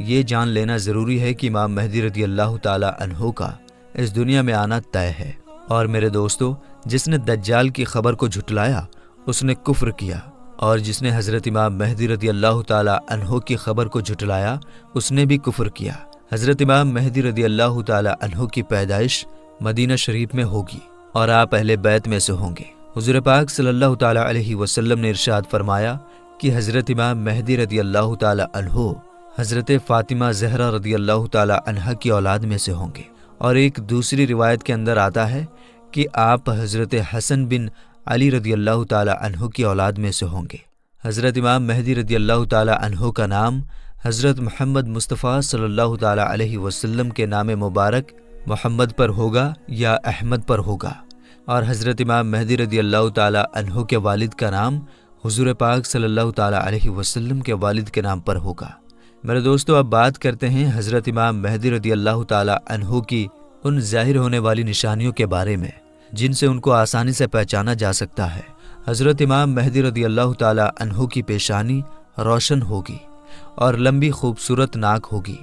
یہ جان لینا ضروری ہے کہ امام مہدی رضی اللہ تعالی عنہ کا اس دنیا میں آنا طے ہے۔ اور میرے دوستو، جس نے دجال کی خبر کو جھٹلایا اس نے کفر کیا، اور جس نے حضرت امام مہدی رضی اللہ تعالی عنہ کی خبر کو جھٹلایا اس نے بھی کفر کیا۔ حضرت امام مہدی رضی اللہ تعالی عنہ کی پیدائش مدینہ شریف میں ہوگی اور آپ اہل بیت میں سے ہوں گے۔ حضور پاک صلی اللہ تعالی علیہ وسلم نے ارشاد فرمایا کہ حضرت امام مہدی رضی اللہ تعالی عنہ حضرت فاطمہ زہرا رضی اللہ تعالی عنہا کی اولاد میں سے ہوں گے۔ اور ایک دوسری روایت کے اندر آتا ہے کہ آپ حضرت حسن بن علی رضی اللہ تعالی عنہ کی اولاد میں سے ہوں گے۔ حضرت امام مہدی رضی اللہ تعالی عنہ کا نام حضرت محمد مصطفیٰ صلی اللہ تعالی علیہ وسلم کے نام مبارک محمد پر ہوگا یا احمد پر ہوگا، اور حضرت امام مہدی رضی اللہ تعالی عنہ کے والد کا نام حضور پاک صلی اللہ تعالی علیہ وسلم کے والد کے نام پر ہوگا۔ میرے دوستو، اب بات کرتے ہیں حضرت امام مہدی رضی اللہ تعالی عنہ کی ان ظاہر ہونے والی نشانیوں کے بارے میں جن سے ان کو آسانی سے پہچانا جا سکتا ہے۔ حضرت امام مہدی رضی اللہ تعالی عنہ کی پیشانی روشن ہوگی اور لمبی خوبصورت ناک ہوگی،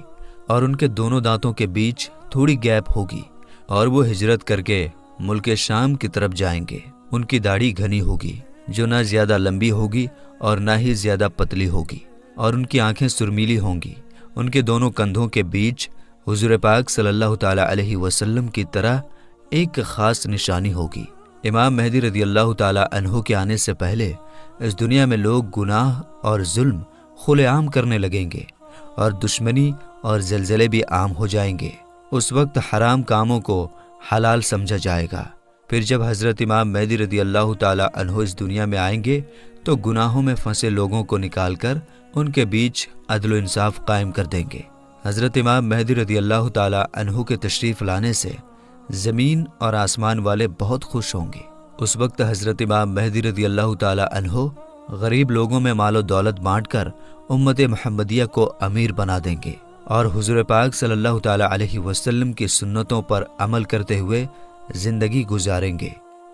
اور ان کے دونوں دانتوں کے بیچ تھوڑی گیپ ہوگی، اور وہ ہجرت کر کے ملک شام کی طرف جائیں گے۔ ان کی داڑھی گھنی ہوگی جو نہ زیادہ لمبی ہوگی اور نہ ہی زیادہ پتلی ہوگی، اور ان کی آنکھیں سرمیلی ہوں گی۔ ان کے دونوں کندھوں کے بیچ حضور پاک صلی اللہ تعالی علیہ وسلم کی طرح ایک خاص نشانی ہوگی۔ امام مہدی رضی اللہ تعالی عنہ کے آنے سے پہلے اس دنیا میں لوگ گناہ اور ظلم کھلے عام کرنے لگیں گے، اور دشمنی اور زلزلے بھی عام ہو جائیں گے۔ اس وقت حرام کاموں کو حلال سمجھا جائے گا۔ پھر جب حضرت امام مہدی رضی اللہ تعالی عنہ اس دنیا میں آئیں گے تو گناہوں میں پھنسے لوگوں کو نکال کر ان کے بیچ عدل و انصاف قائم کر دیں گے۔ حضرت امام مہدی رضی اللہ تعالی عنہ کے تشریف لانے سے زمین اور آسمان والے بہت خوش ہوں گے۔ اس وقت حضرت امام مہدی رضی اللہ تعالی عنہ غریب لوگوں میں مال و دولت بانٹ کر امت محمدیہ کو امیر بنا دیں گے، اور حضور پاک صلی اللہ تعالی علیہ وسلم کی سنتوں پر عمل کرتے ہوئے زندگی گزاریں گے۔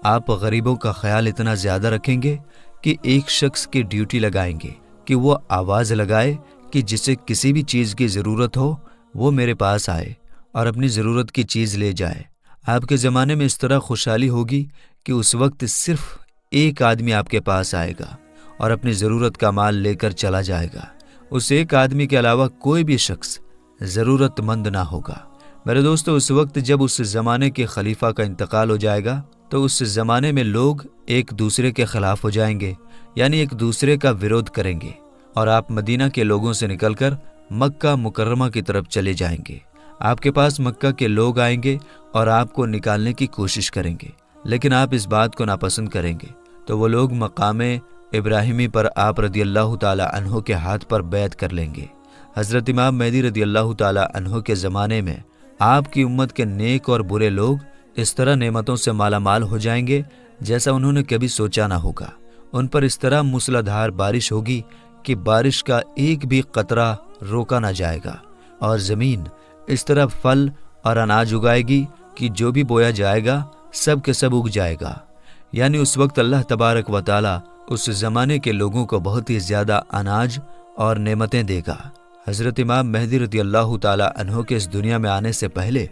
آپ غریبوں کا خیال اتنا زیادہ رکھیں گے کہ ایک شخص کی ڈیوٹی لگائیں گے کہ وہ آواز لگائے کہ جسے کسی بھی چیز کی ضرورت ہو وہ میرے پاس آئے اور اپنی ضرورت کی چیز لے جائے۔ آپ کے زمانے میں اس طرح خوشحالی ہوگی کہ اس وقت صرف ایک آدمی آپ کے پاس آئے گا اور اپنی ضرورت کا مال لے کر چلا جائے گا۔ اس ایک آدمی کے علاوہ کوئی بھی شخص ضرورت مند نہ ہوگا۔ میرے دوستو، اس وقت جب اس زمانے کے خلیفہ کا انتقال ہو جائے گا تو اس زمانے میں لوگ ایک دوسرے کے خلاف ہو جائیں گے، یعنی ایک دوسرے کا ویرودھ کریں گے، اور آپ مدینہ کے لوگوں سے نکل کر مکہ مکرمہ کی طرف چلے جائیں گے۔ آپ کے پاس مکہ کے لوگ آئیں گے اور آپ کو نکالنے کی کوشش کریں گے، لیکن آپ اس بات کو ناپسند کریں گے تو وہ لوگ مقام ابراہیمی پر آپ رضی اللہ تعالی عنہ کے ہاتھ پر بیعت کر لیں گے۔ حضرت امام مہدی رضی اللہ تعالی عنہ کے زمانے میں آپ کی امت کے نیک اور برے لوگ اس طرح نعمتوں سے مالا مال ہو جائیں گے جیسا انہوں نے کبھی سوچا نہ ہوگا۔ ان پر اس طرح موسلادھار بارش ہوگی کہ بارش کا ایک بھی قطرہ روکا نہ جائے گا، اور زمین اس طرح پھل اور اناج اگائے گی کہ جو بھی بویا جائے گا سب کے سب اگ جائے گا۔ یعنی اس وقت اللہ تبارک و تعالی اس زمانے کے لوگوں کو بہت ہی زیادہ اناج اور نعمتیں دے گا۔ حضرت امام مہدی رضی اللہ تعالی عنہ کے اس دنیا میں آنے سے پہلے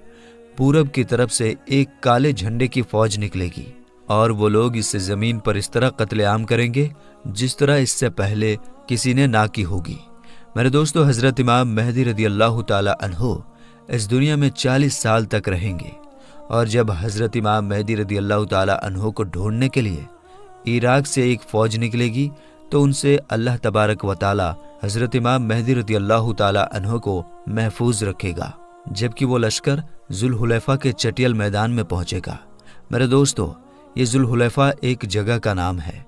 پورب کی طرف سے ایک کالے جھنڈے کی فوج نکلے گی، اور وہ لوگ اس زمین پر اس طرح قتل عام کریں گے جس طرح اس سے پہلے کسی نے نہ کی ہوگی۔ میرے دوستو، حضرت امام مہدی رضی اللہ تعالی عنہ اس دنیا میں 40 سال تک رہیں گے، اور جب حضرت امام مہدی رضی اللہ تعالی عنہ کو ڈھونڈنے کے لیے عراق سے ایک فوج نکلے گی تو ان سے اللہ تبارک و تعالی حضرت امام مہدی رضی اللہ تعالی عنہ کو محفوظ رکھے گا، جبکہ وہ لشکر ذوالحلیفہ کے چٹیل میدان میں پہنچے گا۔ میرے دوستو، یہ ذوالحلیفہ ایک جگہ کا نام ہے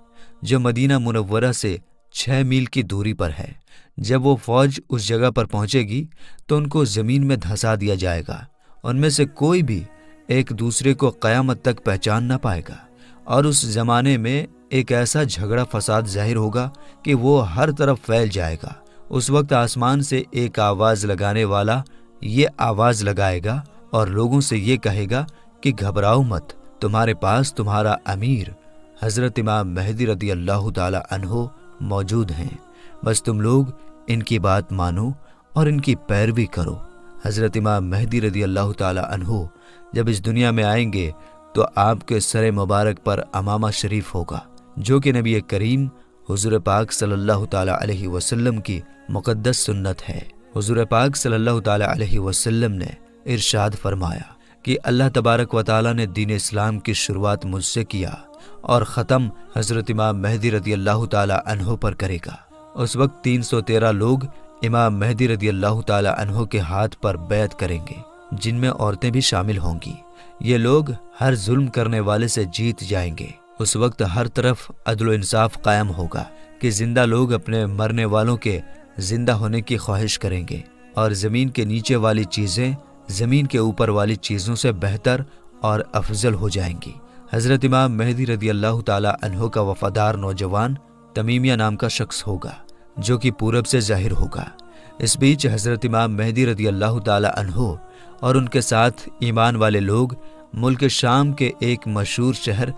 جو مدینہ منورہ سے 6 میل کی دوری پر ہے۔ جب وہ فوج اس جگہ پر پہنچے گی تو ان کو زمین میں دھسا دیا جائے گا۔ ان میں سے کوئی بھی ایک دوسرے کو قیامت تک پہچان نہ پائے گا، اور اس زمانے میں ایک ایسا جھگڑا فساد ظاہر ہوگا کہ وہ ہر طرف پھیل جائے گا۔ اس وقت آسمان سے ایک آواز لگانے والا یہ آواز لگائے گا اور لوگوں سے یہ کہے گا کہ گھبراؤ مت، تمہارے پاس تمہارا امیر حضرت امام مہدی رضی اللہ تعالی عنہ موجود ہیں، بس تم لوگ ان کی بات مانو اور ان کی پیروی کرو۔ حضرت امام مہدی رضی اللہ تعالی عنہ جب اس دنیا میں آئیں گے تو آپ کے سر مبارک پر امامہ شریف ہوگا، جو کہ نبی کریم حضور پاک صلی اللہ تعالی علیہ وسلم کی مقدس سنت ہے۔ حضور پاک صلی اللہ تعالی علیہ وسلم نے ارشاد فرمایا کہ اللہ تبارک و تعالی نے دین اسلام کی شروعات مجھ سے کیا اور ختم حضرت امام مہدی رضی اللہ تعالی عنہ پر کرے گا۔ اس وقت 313 لوگ امام مہدی رضی اللہ تعالی عنہ کے ہاتھ پر بیعت کریں گے، جن میں عورتیں بھی شامل ہوں گی۔ یہ لوگ ہر ظلم کرنے والے سے جیت جائیں گے۔ اس وقت ہر طرف عدل و انصاف قائم ہوگا کہ زندہ لوگ اپنے مرنے والوں کے زندہ ہونے کی خواہش کریں گے، اور زمین کے نیچے والی چیزیں زمین کے اوپر والی چیزوں سے بہتر اور افضل ہو جائیں گی۔ حضرت امام مہدی رضی اللہ تعالی عنہ کا وفادار نوجوان تمیمیہ نام کا شخص ہوگا، جو کہ پورب سے ظاہر ہوگا۔ اس بیچ حضرت امام مہدی رضی اللہ تعالی عنہ اور ان کے ساتھ ایمان والے لوگ ملک شام کے ایک مشہور شہر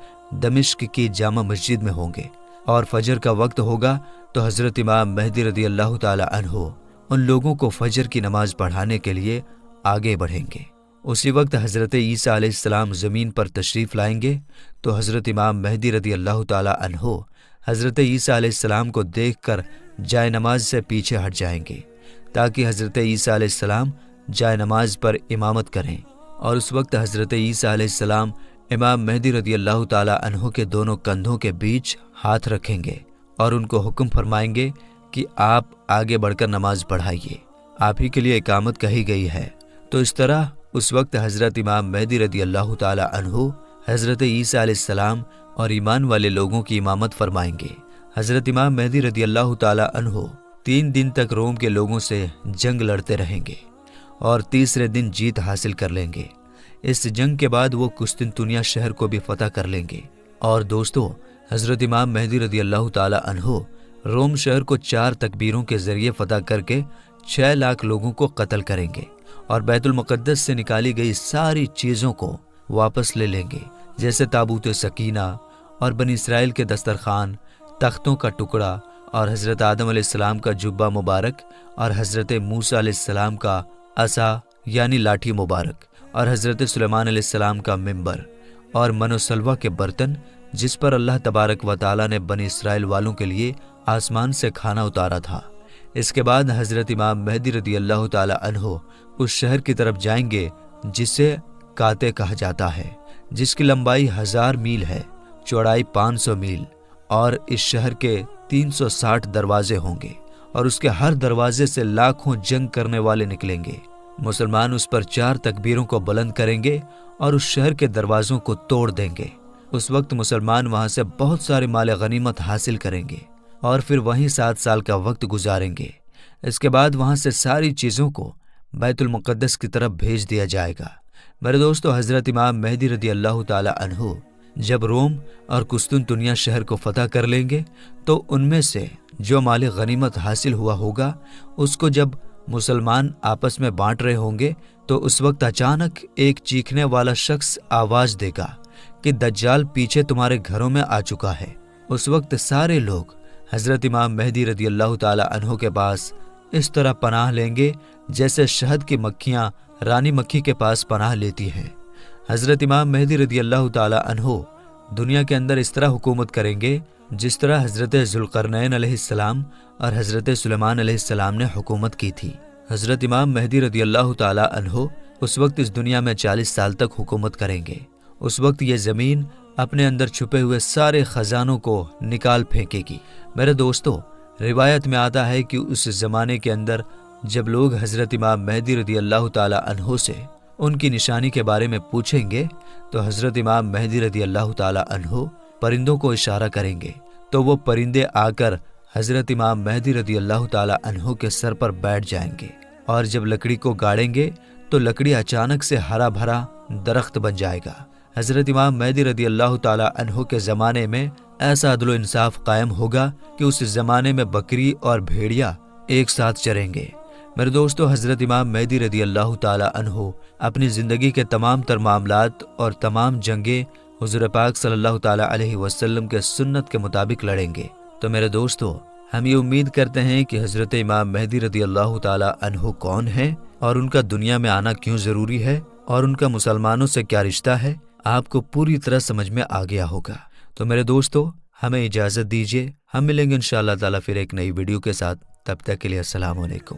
دمشق کی جامع مسجد میں ہوں گے، اور فجر کا وقت ہوگا تو حضرت امام مہدی رضی اللہ تعالی عنہ ان لوگوں کو فجر کی نماز پڑھانے کے لیے آگے بڑھیں گے۔ اسی وقت حضرت عیسیٰ علیہ السلام زمین پر تشریف لائیں گے تو حضرت امام مہدی رضی اللہ تعالی عنہ حضرت عیسیٰ علیہ السلام کو دیکھ کر جائے نماز سے پیچھے ہٹ جائیں گے، تاکہ حضرت عیسیٰ علیہ السلام جائے نماز پر امامت کریں، اور اس وقت حضرت عیسیٰ علیہ السلام امام مہدی رضی اللہ تعالی عنہ کے دونوں کندھوں کے بیچ ہاتھ رکھیں گے اور ان کو حکم فرمائیں گے کہ آپ آگے بڑھ کر نماز پڑھائیے، آپ ہی کے لیے اقامت کہی گئی ہے۔ تو اس طرح اس وقت حضرت امام مہدی رضی اللہ تعالی عنہ حضرت عیسیٰ علیہ السلام اور ایمان والے لوگوں کی امامت فرمائیں گے۔ حضرت امام مہدی رضی اللہ تعالی عنہ 3 دن تک روم کے لوگوں سے جنگ لڑتے رہیں گے اور تیسرے دن جیت حاصل کر لیں گے۔ اس جنگ کے بعد وہ قسطنطنیہ شہر کو بھی فتح کر لیں گے۔ اور دوستو، حضرت امام مہدی رضی اللہ تعالی عنہ روم شہر کو 4 تکبیروں کے ذریعے فتح کر کے 6 لاکھ لوگوں کو قتل کریں گے، اور بیت المقدس سے نکالی گئی ساری چیزوں کو واپس لے لیں گے، جیسے تابوت سکینہ اور بنی اسرائیل کے دسترخوان، تختوں کا ٹکڑا، اور حضرت آدم علیہ السلام کا جبہ مبارک، اور حضرت موسیٰ علیہ السلام کا عصا یعنی لاٹھی مبارک، اور حضرت سلیمان علیہ السلام کا منبر، اور من و سلوہ کے برتن جس پر اللہ تبارک و تعالیٰ نے بنی اسرائیل والوں کے لیے آسمان سے کھانا اتارا تھا۔ اس کے بعد حضرت امام مہدی رضی اللہ تعالی عنہ اس شہر کی طرف جائیں گے جسے کاتے کہا جاتا ہے، جس کی لمبائی 1000 میل ہے، چوڑائی 500 میل، اور اس شہر کے 360 دروازے ہوں گے، اور اس کے ہر دروازے سے لاکھوں جنگ کرنے والے نکلیں گے۔ مسلمان اس پر 4 تکبیروں کو بلند کریں گے اور اس شہر کے دروازوں کو توڑ دیں گے۔ اس وقت مسلمان وہاں سے بہت سارے مال غنیمت حاصل کریں گے اور پھر وہیں 7 سال کا وقت گزاریں گے۔ اس کے بعد وہاں سے ساری چیزوں کو بیت المقدس کی طرف بھیج دیا جائے گا۔ میرے دوستو، حضرت امام مہدی رضی اللہ تعالی عنہ جب روم اور قسطنطنیہ شہر کو فتح کر لیں گے تو ان میں سے جو مال غنیمت حاصل ہوا ہوگا اس کو جب مسلمان آپس میں بانٹ رہے ہوں گے تو اس وقت اچانک ایک چیخنے والا شخص آواز دے گا کہ دجال پیچھے تمہارے گھروں میں آ چکا ہے۔ اس وقت سارے لوگ حضرت امام مہدی رضی اللہ تعالی عنہ کے پاس اس طرح پناہ لیں گے جیسے شہد کی مکھیاں رانی مکھی کے پاس پناہ لیتی ہیں۔ حضرت امام مہدی رضی اللہ تعالی عنہ دنیا کے اندر اس طرح حکومت کریں گے جس طرح حضرت ذوالقرنین علیہ السلام اور حضرت سلیمان علیہ السلام نے حکومت کی تھی۔ حضرت امام مہدی رضی اللہ تعالی عنہ اس وقت اس دنیا میں 40 سال تک حکومت کریں گے۔ اس وقت یہ زمین اپنے اندر چھپے ہوئے سارے خزانوں کو نکال پھینکے گی۔ میرے دوستو، روایت میں آتا ہے کہ اس زمانے کے اندر جب لوگ حضرت امام مہدی رضی اللہ تعالی عنہ سے ان کی نشانی کے بارے میں پوچھیں گے تو حضرت امام مہدی رضی اللہ تعالی عنہ پرندوں کو اشارہ کریں گے تو وہ پرندے آ کر حضرت امام مہدی رضی اللہ تعالی عنہ کے سر پر بیٹھ جائیں گے، اور جب لکڑی کو گاڑیں گے تو لکڑی اچانک سے ہرا بھرا درخت بن جائے گا۔ حضرت امام مہدی رضی اللہ تعالی عنہ کے زمانے میں ایسا عدل و انصاف قائم ہوگا کہ اس زمانے میں بکری اور بھیڑیا ایک ساتھ چریں گے۔ میرے دوستو، حضرت امام مہدی رضی اللہ تعالی عنہ اپنی زندگی کے تمام تر معاملات اور تمام جنگیں حضور پاک صلی اللہ تعالی علیہ وسلم کے سنت کے مطابق لڑیں گے۔ تو میرے دوستو، ہم یہ امید کرتے ہیں کہ حضرت امام مہدی رضی اللہ تعالی عنہ کون ہیں اور ان کا دنیا میں آنا کیوں ضروری ہے اور ان کا مسلمانوں سے کیا رشتہ ہے، آپ کو پوری طرح سمجھ میں آ گیا ہوگا۔ تو میرے دوستو، ہمیں اجازت دیجیے، ہم ملیں گے انشاءاللہ تعالی پھر ایک نئی ویڈیو کے ساتھ۔ تب تک کے لیے السلام علیکم۔